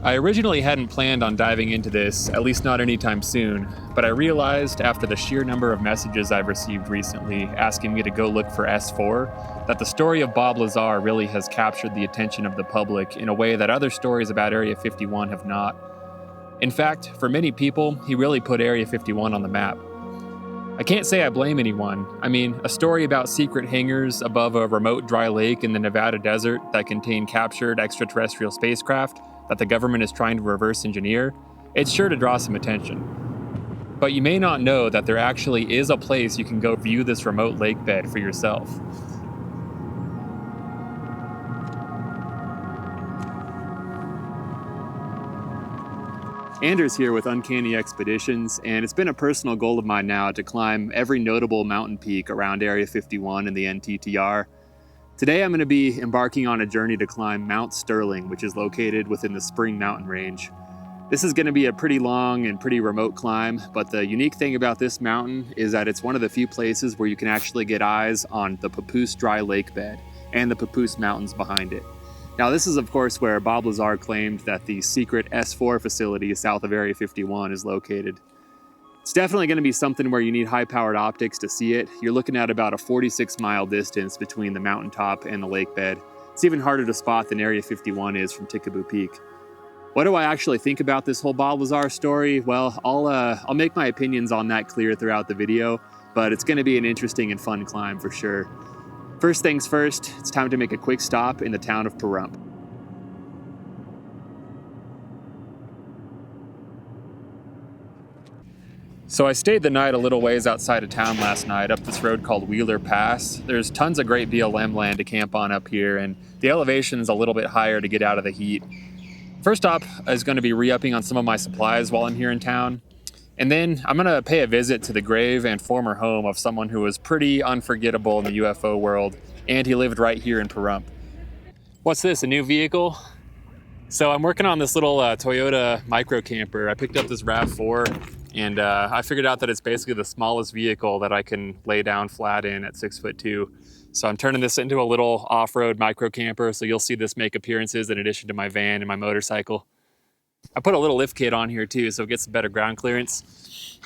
I originally hadn't planned on diving into this, at least not anytime soon, but I realized after the sheer number of messages I've received recently asking me to go look for S4, that the story of Bob Lazar really has captured the attention of the public in a way that other stories about Area 51 have not. In fact, for many people, he really put Area 51 on the map. I can't say I blame anyone. I mean, a story about secret hangars above a remote dry lake in the Nevada desert that contain captured extraterrestrial spacecraft that the government is trying to reverse engineer, it's sure to draw some attention. But you may not know that there actually is a place you can go view this remote lake bed for yourself. Anders here with Uncanny Expeditions, and it's been a personal goal of mine now to climb every notable mountain peak around Area 51 and the NTTR. Today I'm going to be embarking on a journey to climb Mount Stirling, which is located within the Spring Mountain Range. This is going to be a pretty long and pretty remote climb, but the unique thing about this mountain is that it's one of the few places where you can actually get eyes on the Papoose Dry lake bed and the Papoose Mountains behind it. Now, this is, of course, where Bob Lazar claimed that the secret S4 facility south of Area 51 is located. It's definitely going to be something where you need high-powered optics to see it. You're looking at about a 46-mile distance between the mountaintop and the lake bed. It's even harder to spot than Area 51 is from Tikaboo Peak. What do I actually think about this whole Bob Lazar story? Well, I'll make my opinions on that clear throughout the video, but it's going to be an interesting and fun climb for sure. First things first, it's time to make a quick stop in the town of Pahrump. So I stayed the night a little ways outside of town last night up this road called Wheeler Pass. There's tons of great BLM land to camp on up here, and the elevation's a little bit higher to get out of the heat. First stop is going to be re-upping on some of my supplies while I'm here in town. And then I'm going to pay a visit to the grave and former home of someone who was pretty unforgettable in the UFO world, and he lived right here in Pahrump. What's this, a new vehicle? So I'm working on this little Toyota micro camper. I picked up this RAV4, and I figured out that it's basically the smallest vehicle that I can lay down flat in at 6'2". So I'm turning this into a little off-road micro camper, so you'll see this make appearances in addition to my van and my motorcycle. I put a little lift kit on here too, so it gets some better ground clearance.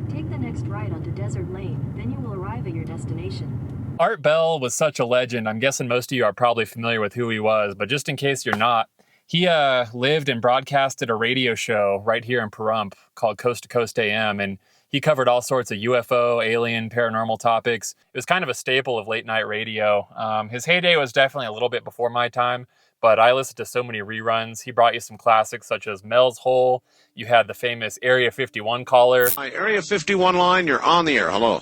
Take the next right onto Desert Lane, then you will arrive at your destination. Art Bell was such a legend. I'm guessing most of you are probably familiar with who he was, but just in case you're not, he lived and broadcasted a radio show right here in Pahrump called Coast to Coast AM, and he covered all sorts of UFO, alien, paranormal topics. It was kind of a staple of late night radio. His heyday was definitely a little bit before my time, but I listened to so many reruns. He brought you some classics such as Mel's Hole. You had the famous Area 51 caller. Hi, Area 51 line, you're on the air. Hello.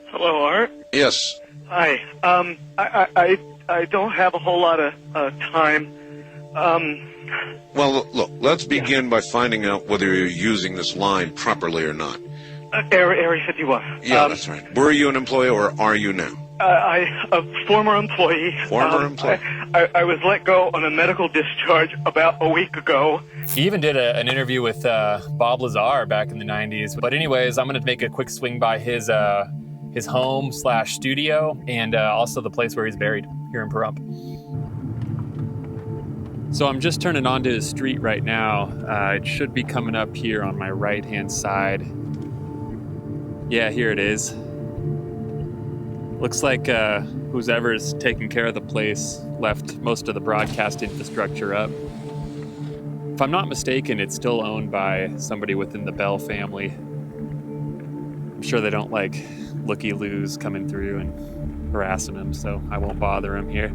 Hello, Art. Yes. Hi. I don't have a whole lot of time. Well, look, let's begin by finding out whether you're using this line properly or not. Area 51. Yeah, that's right. Were you an employee or are you now? A former employee. Former employee. I was let go on a medical discharge about a week ago. He even did an interview with Bob Lazar back in the 90s. But anyways, I'm going to make a quick swing by his home/studio and also the place where he's buried here in Pahrump. So I'm just turning onto his street right now. It should be coming up here on my right-hand side. Yeah, here it is. Looks like whoever's taking care of the place left most of the broadcast infrastructure up. If I'm not mistaken, it's still owned by somebody within the Bell family. I'm sure they don't like looky-loos coming through and harassing them, so I won't bother them here.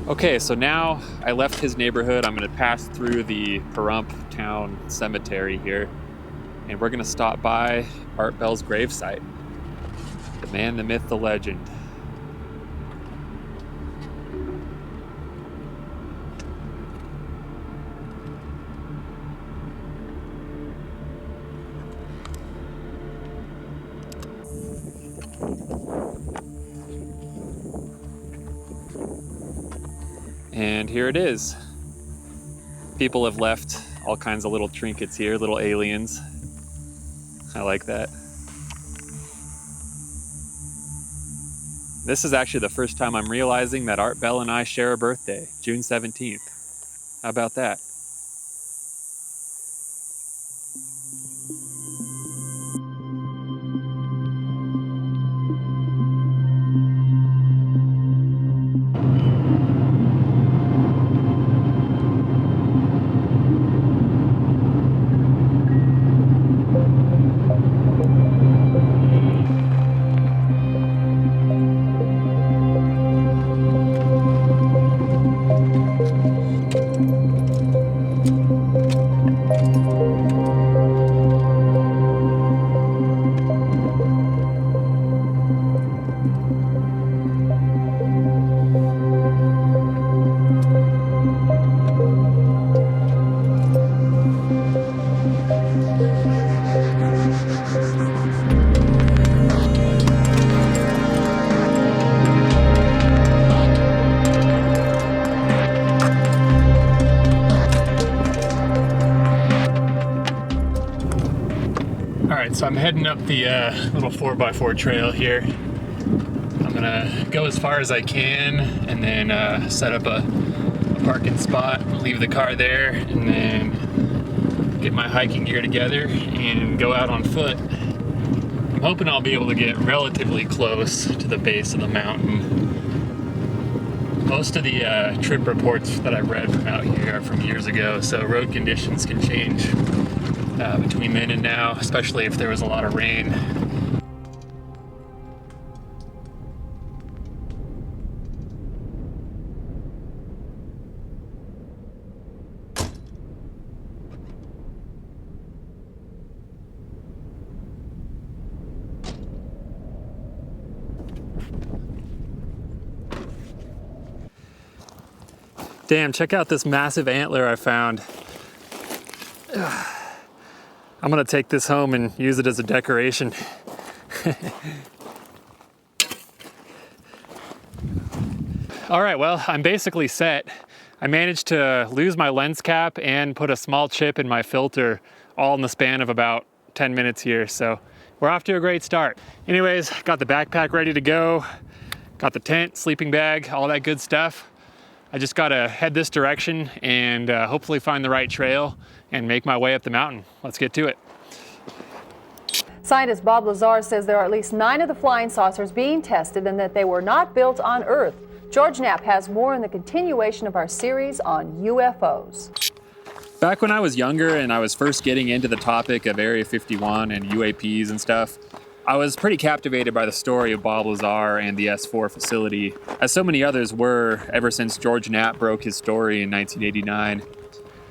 Okay, so now I left his neighborhood. I'm going to pass through the Pahrump Town Cemetery here, and we're going to stop by Art Bell's gravesite. The man, the myth, the legend. And here it is. People have left all kinds of little trinkets here, little aliens. I like that. This is actually the first time I'm realizing that Art Bell and I share a birthday, June 17th. How about that? So I'm heading up the little 4x4 trail here. I'm gonna go as far as I can and then set up a parking spot, leave the car there, and then get my hiking gear together and go out on foot. I'm hoping I'll be able to get relatively close to the base of the mountain. Most of the trip reports that I've read from out here are from years ago, so road conditions can change between then and now, especially if there was a lot of rain. Damn, check out this massive antler I found. I'm gonna take this home and use it as a decoration. All right, well, I'm basically set. I managed to lose my lens cap and put a small chip in my filter all in the span of about 10 minutes here, so we're off to a great start. Anyways, got the backpack ready to go, got the tent, sleeping bag, all that good stuff. I just gotta head this direction and hopefully find the right trail and make my way up the mountain. Let's get to it. Scientist Bob Lazar says there are at least 9 of the flying saucers being tested and that they were not built on Earth. George Knapp has more in the continuation of our series on UFOs. Back when I was younger and I was first getting into the topic of Area 51 and UAPs and stuff, I was pretty captivated by the story of Bob Lazar and the S4 facility, as so many others were ever since George Knapp broke his story in 1989.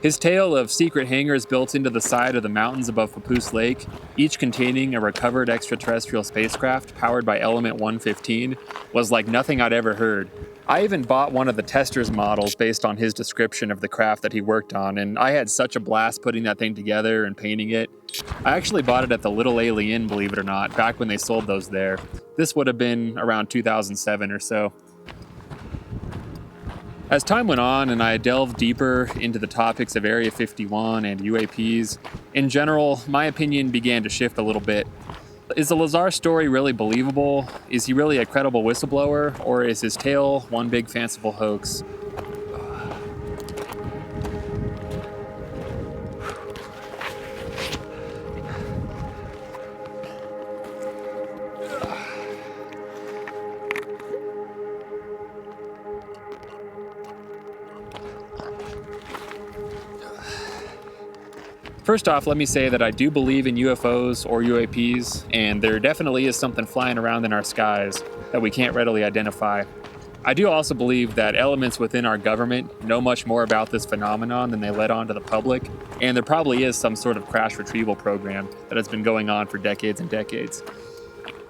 His tale of secret hangars built into the side of the mountains above Papoose Lake, each containing a recovered extraterrestrial spacecraft powered by Element 115, was like nothing I'd ever heard. I even bought one of the tester's models based on his description of the craft that he worked on, and I had such a blast putting that thing together and painting it. I actually bought it at the Little Alien, believe it or not, back when they sold those there. This would have been around 2007 or so. As time went on and I delved deeper into the topics of Area 51 and UAPs, in general, my opinion began to shift a little bit. Is the Lazar story really believable? Is he really a credible whistleblower? Or is his tale one big fanciful hoax? First off, let me say that I do believe in UFOs or UAPs, and there definitely is something flying around in our skies that we can't readily identify. I do also believe that elements within our government know much more about this phenomenon than they let on to the public, and there probably is some sort of crash retrieval program that has been going on for decades and decades.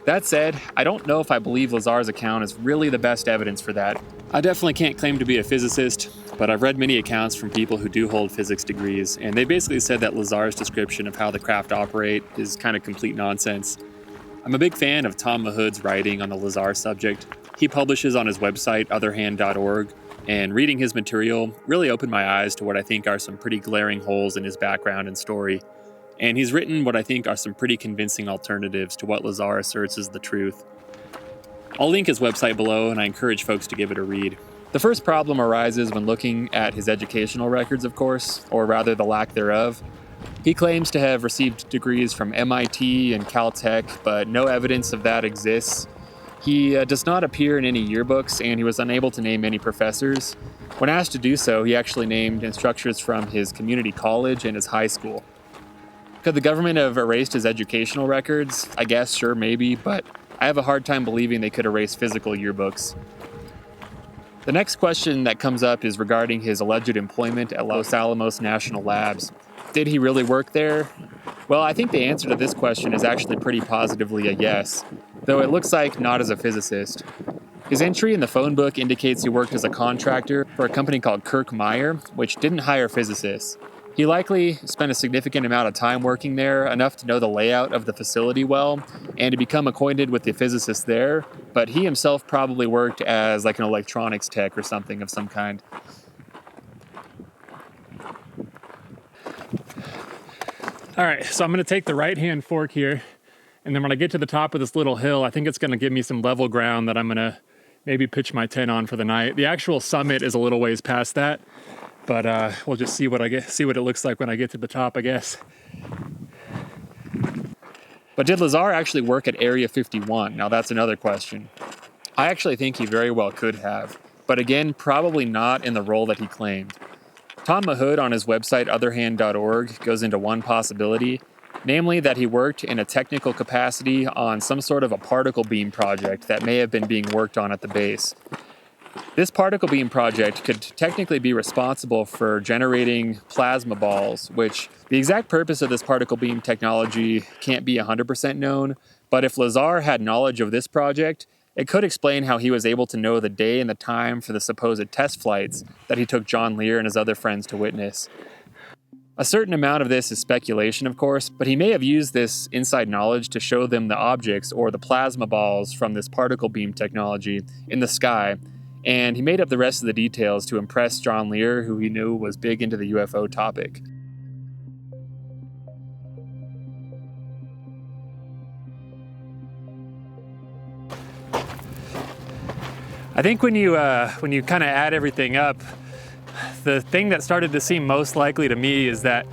That said, I don't know if I believe Lazar's account is really the best evidence for that. I definitely can't claim to be a physicist, but I've read many accounts from people who do hold physics degrees, and they basically said that Lazar's description of how the craft operate is kind of complete nonsense. I'm a big fan of Tom Mahood's writing on the Lazar subject. He publishes on his website, otherhand.org, and reading his material really opened my eyes to what I think are some pretty glaring holes in his background and story. And he's written what I think are some pretty convincing alternatives to what Lazar asserts is the truth. I'll link his website below, and I encourage folks to give it a read. The first problem arises when looking at his educational records, of course, or rather the lack thereof. He claims to have received degrees from MIT and Caltech, but no evidence of that exists. He does not appear in any yearbooks, and he was unable to name any professors. When asked to do so, he actually named instructors from his community college and his high school. Could the government have erased his educational records? I guess, sure, maybe, but I have a hard time believing they could erase physical yearbooks. The next question that comes up is regarding his alleged employment at Los Alamos National Labs. Did he really work there? Well, I think the answer to this question is actually pretty positively a yes, though it looks like not as a physicist. His entry in the phone book indicates he worked as a contractor for a company called Kirk Meyer, which didn't hire physicists. He likely spent a significant amount of time working there, enough to know the layout of the facility well, and to become acquainted with the physicists there, but he himself probably worked as like an electronics tech or something of some kind. All right, so I'm gonna take the right-hand fork here, and then when I get to the top of this little hill, I think it's gonna give me some level ground that I'm gonna maybe pitch my tent on for the night. The actual summit is a little ways past that, but we'll just see what it looks like when I get to the top, I guess. But did Lazar actually work at Area 51? Now that's another question. I actually think he very well could have, but again, probably not in the role that he claimed. Tom Mahood on his website otherhand.org goes into one possibility, namely that he worked in a technical capacity on some sort of a particle beam project that may have been being worked on at the base. This particle beam project could technically be responsible for generating plasma balls, which the exact purpose of this particle beam technology can't be 100% known, but if Lazar had knowledge of this project, it could explain how he was able to know the day and the time for the supposed test flights that he took John Lear and his other friends to witness. A certain amount of this is speculation, of course, but he may have used this inside knowledge to show them the objects or the plasma balls from this particle beam technology in the sky, and he made up the rest of the details to impress John Lear, who he knew was big into the UFO topic. I think when you kind of add everything up, the thing that started to seem most likely to me is that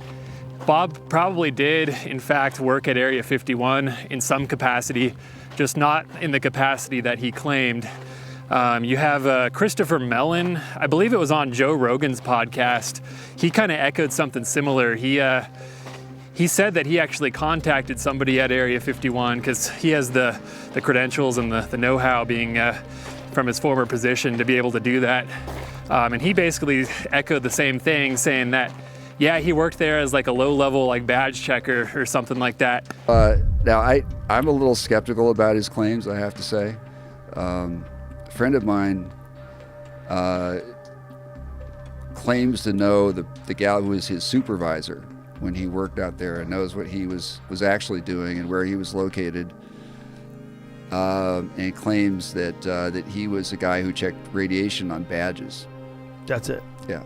Bob probably did, in fact, work at Area 51 in some capacity, just not in the capacity that he claimed. You have Christopher Mellon, I believe it was on Joe Rogan's podcast. He kind of echoed something similar. He said that he actually contacted somebody at Area 51 because he has the credentials and the know-how being from his former position to be able to do that. And he basically echoed the same thing, saying that, yeah, he worked there as like a low-level like badge checker or something like that. Now, I'm a little skeptical about his claims, I have to say. A friend of mine claims to know the gal who was his supervisor when he worked out there and knows what he was actually doing and where he was located. And claims that he was a guy who checked radiation on badges. That's it. Yeah.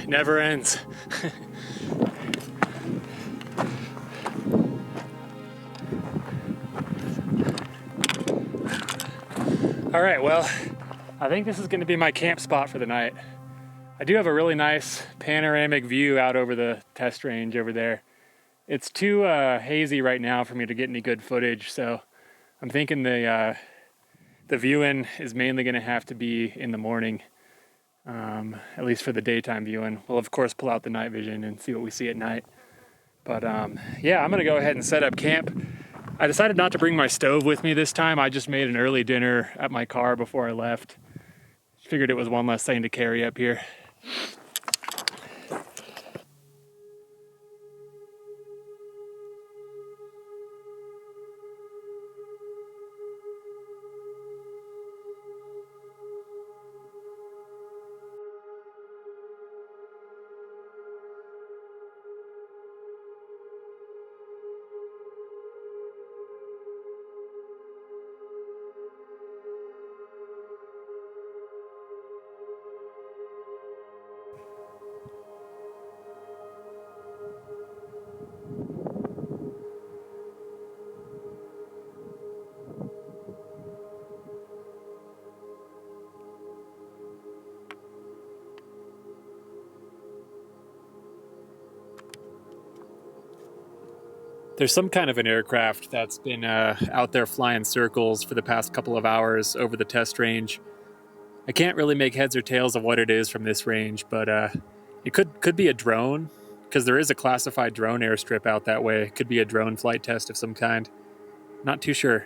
Never ends. All right, well, I think this is going to be my camp spot for the night. I do have a really nice panoramic view out over the test range over there. It's too hazy right now for me to get any good footage, so I'm thinking the viewing is mainly going to have to be in the morning, at least for the daytime viewing. We'll, of course, pull out the night vision and see what we see at night. But yeah, I'm going to go ahead and set up camp. I decided not to bring my stove with me this time. I just made an early dinner at my car before I left. Figured it was one less thing to carry up here. There's some kind of an aircraft that's been out there flying circles for the past couple of hours over the test range. I can't really make heads or tails of what it is from this range, but it could be a drone, because there is a classified drone airstrip out that way. It could be a drone flight test of some kind. Not too sure.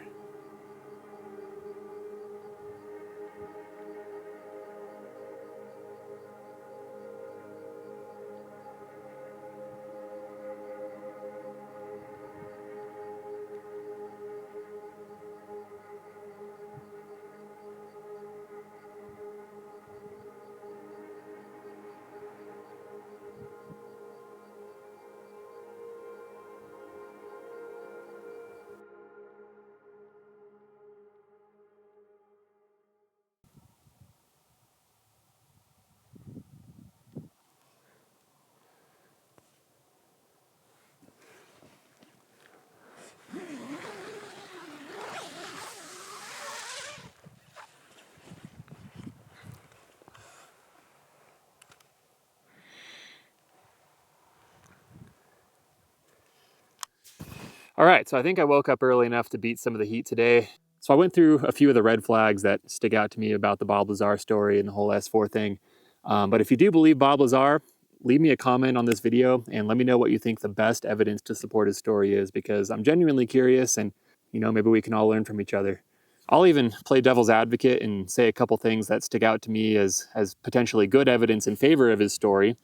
All right, so I think I woke up early enough to beat some of the heat today. So I went through a few of the red flags that stick out to me about the Bob Lazar story and the whole S4 thing. But if you do believe Bob Lazar, leave me a comment on this video and let me know what you think the best evidence to support his story is, because I'm genuinely curious, and maybe we can all learn from each other. I'll even play devil's advocate and say a couple things that stick out to me as potentially good evidence in favor of his story.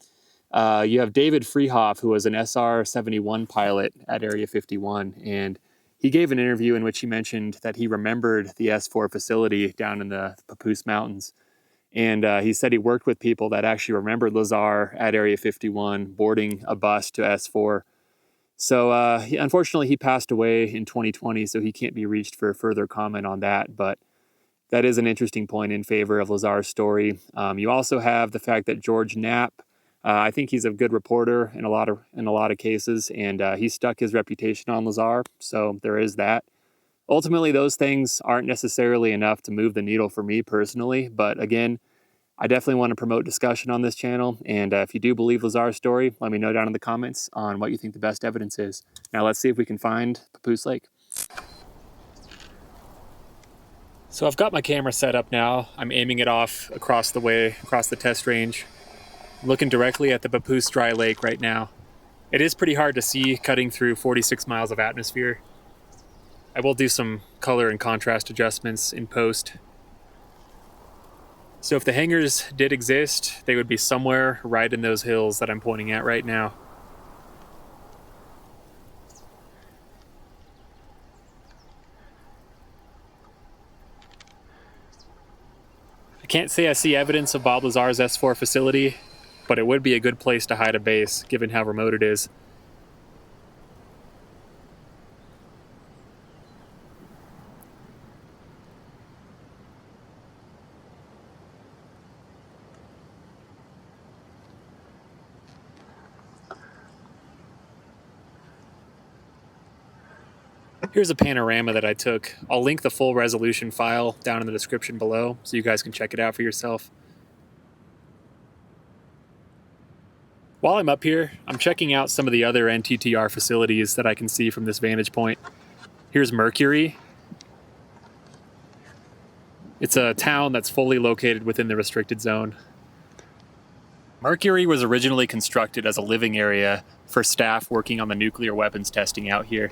You have David Freehoff, who was an SR-71 pilot at Area 51, and he gave an interview in which he mentioned that he remembered the S4 facility down in the Papoose Mountains. And he said he worked with people that actually remembered Lazar at Area 51 boarding a bus to S4. So unfortunately, he passed away in 2020, so he can't be reached for further comment on that. But that is an interesting point in favor of Lazar's story. You also have the fact that George Knapp, I think he's a good reporter in a lot of cases, and he stuck his reputation on Lazar, so there is that. Ultimately, those things aren't necessarily enough to move the needle for me personally, but again, I definitely want to promote discussion on this channel, and if you do believe Lazar's story, let me know down in the comments on what you think the best evidence is. Now let's see if we can find Papoose Lake. So I've got my camera set up now. I'm aiming it off across the test range. I'm looking directly at the Papoose Dry Lake right now. It is pretty hard to see cutting through 46 miles of atmosphere. I will do some color and contrast adjustments in post. So if the hangars did exist, they would be somewhere right in those hills that I'm pointing at right now. I can't say I see evidence of Bob Lazar's S4 facility, but it would be a good place to hide a base, given how remote it is. Here's a panorama that I took. I'll link the full resolution file down in the description below so you guys can check it out for yourself. While I'm up here, I'm checking out some of the other NTTR facilities that I can see from this vantage point. Here's Mercury. It's a town that's fully located within the restricted zone. Mercury was originally constructed as a living area for staff working on the nuclear weapons testing out here.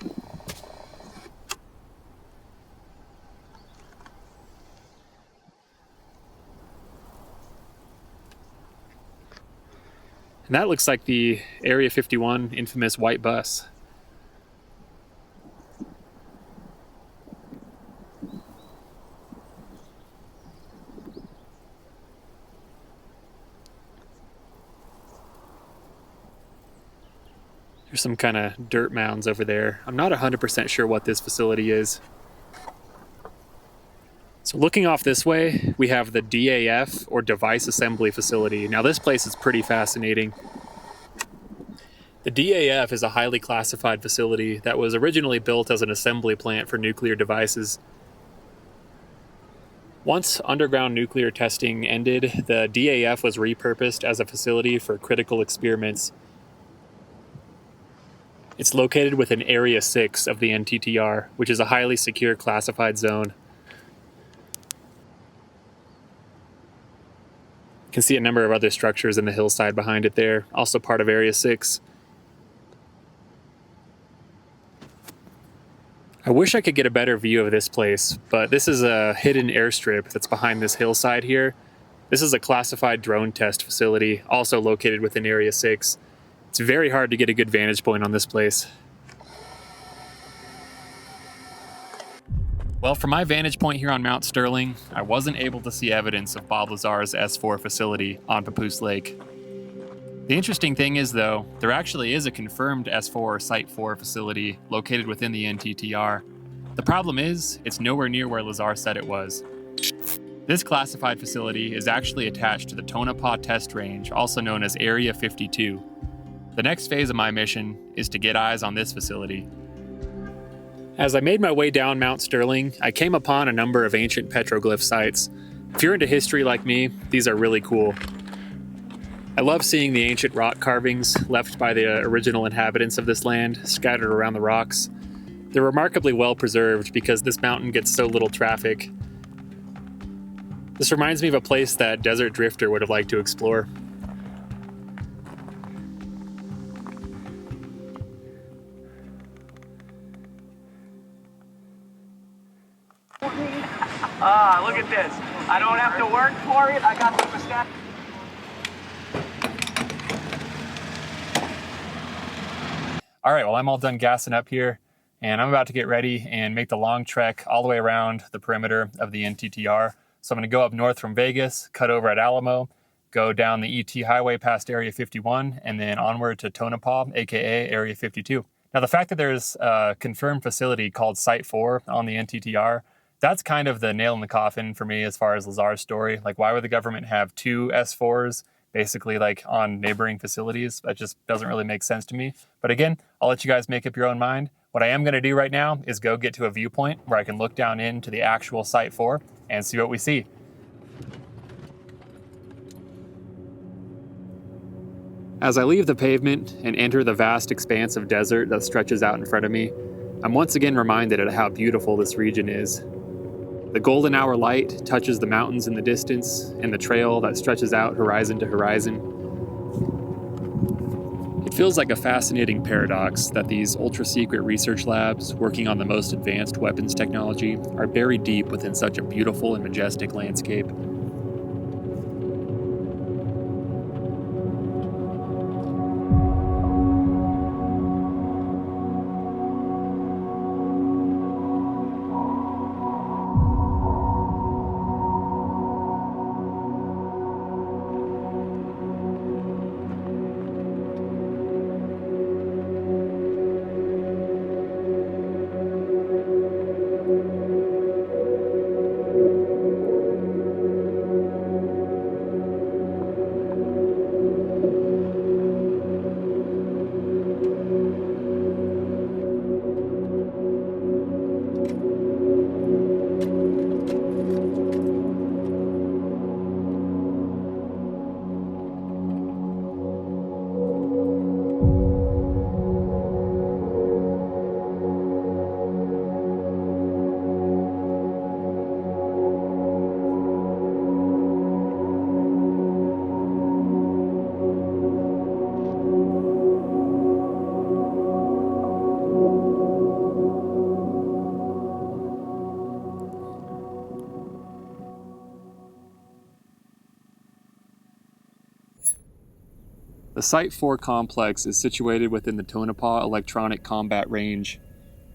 And that looks like the Area 51 infamous white bus. There's some kind of dirt mounds over there. I'm not 100% sure what this facility is. So looking off this way, we have the DAF, or Device Assembly Facility. Now this place is pretty fascinating. The DAF is a highly classified facility that was originally built as an assembly plant for nuclear devices. Once underground nuclear testing ended, the DAF was repurposed as a facility for critical experiments. It's located within Area 6 of the NTTR, which is a highly secure classified zone. You can see a number of other structures in the hillside behind it there, also part of Area 6. I wish I could get a better view of this place, but this is a hidden airstrip that's behind this hillside here. This is a classified drone test facility, also located within Area 6. It's very hard to get a good vantage point on this place. Well, from my vantage point here on Mount Stirling, I wasn't able to see evidence of Bob Lazar's S4 facility on Papoose Lake. The interesting thing is, though, there actually is a confirmed S4 or Site 4 facility located within the NTTR. The problem is, it's nowhere near where Lazar said it was. This classified facility is actually attached to the Tonopah Test Range, also known as Area 52. The next phase of my mission is to get eyes on this facility. As I made my way down Mount Stirling, I came upon a number of ancient petroglyph sites. If you're into history like me, these are really cool. I love seeing the ancient rock carvings left by the original inhabitants of this land, scattered around the rocks. They're remarkably well preserved because this mountain gets so little traffic. This reminds me of a place that Desert Drifter would have liked to explore. Look at this. I don't have to work for it. I got the pistachio. All right, well, I'm all done gassing up here, and I'm about to get ready and make the long trek all the way around the perimeter of the NTTR. So I'm going to go up north from Vegas, cut over at Alamo, go down the ET highway past Area 51, and then onward to Tonopah, aka Area 52. Now, the fact that there's a confirmed facility called Site 4 on the NTTR, that's kind of the nail in the coffin for me as far as Lazar's story. Like, why would the government have two S4s basically like on neighboring facilities? That just doesn't really make sense to me. But again, I'll let you guys make up your own mind. What I am going to do right now is go get to a viewpoint where I can look down into the actual Site 4 and see what we see. As I leave the pavement and enter the vast expanse of desert that stretches out in front of me, I'm once again reminded of how beautiful this region is. The golden hour light touches the mountains in the distance and the trail that stretches out horizon to horizon. It feels like a fascinating paradox that these ultra-secret research labs working on the most advanced weapons technology are buried deep within such a beautiful and majestic landscape. The Site 4 complex is situated within the Tonopah Electronic Combat Range.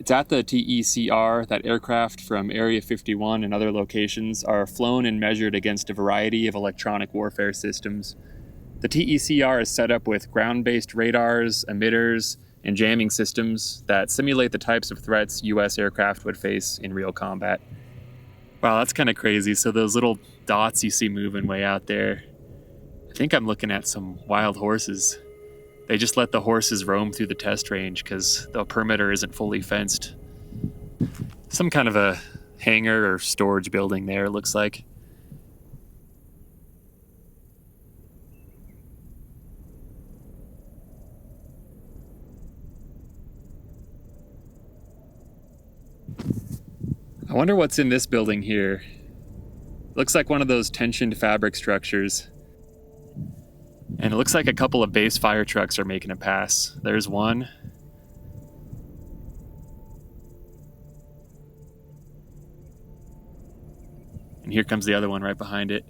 It's at the TECR that aircraft from Area 51 and other locations are flown and measured against a variety of electronic warfare systems. The TECR is set up with ground-based radars, emitters, and jamming systems that simulate the types of threats U.S. aircraft would face in real combat. Wow, that's kind of crazy. So those little dots you see moving way out there, I think I'm looking at some wild horses. They just let the horses roam through the test range because the perimeter isn't fully fenced. Some kind of a hangar or storage building there, it looks like. wonder what's in this building here. Looks like one of those tensioned fabric structures. And it looks like a couple of base fire trucks are making a pass. There's one. And here comes the other one right behind it.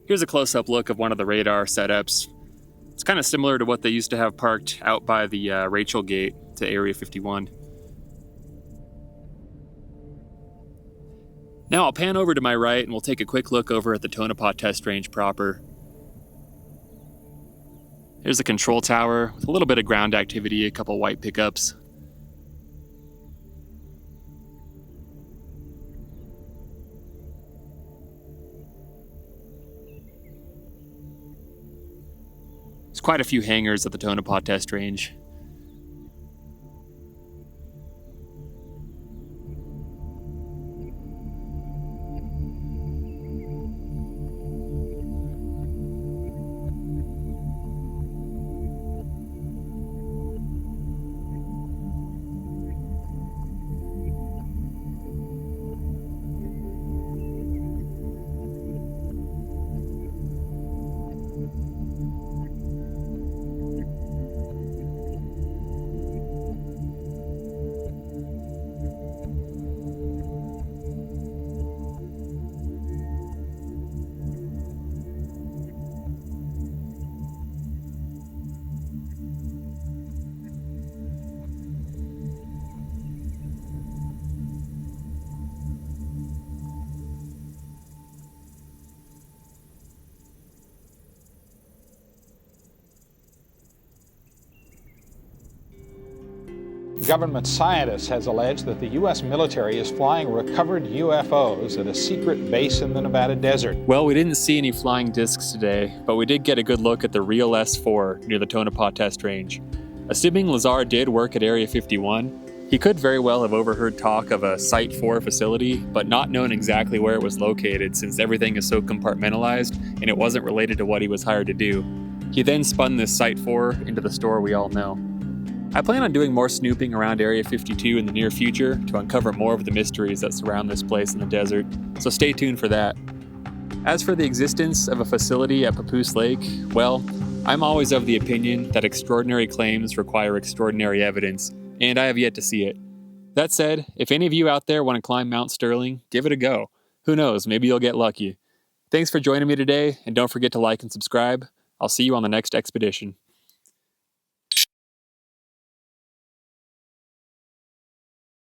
Here's a close-up look of one of the radar setups. It's kind of similar to what they used to have parked out by the Rachel Gate to Area 51. Now I'll pan over to my right and we'll take a quick look over at the Tonopah test range proper. There's the control tower with a little bit of ground activity, a couple white pickups. There's quite a few hangars at the Tonopah test range. Government scientists has alleged that the U.S. military is flying recovered UFOs at a secret base in the Nevada desert. Well, we didn't see any flying discs today, but we did get a good look at the real S4 near the Tonopah test range. Assuming Lazar did work at Area 51, he could very well have overheard talk of a Site 4 facility, but not known exactly where it was located since everything is so compartmentalized and it wasn't related to what he was hired to do. He then spun this Site 4 into the store we all know. I plan on doing more snooping around Area 52 in the near future to uncover more of the mysteries that surround this place in the desert, so stay tuned for that. As for the existence of a facility at Papoose Lake, well, I'm always of the opinion that extraordinary claims require extraordinary evidence, and I have yet to see it. That said, if any of you out there want to climb Mount Stirling, give it a go. Who knows, maybe you'll get lucky. Thanks for joining me today, and don't forget to like and subscribe. I'll see you on the next expedition.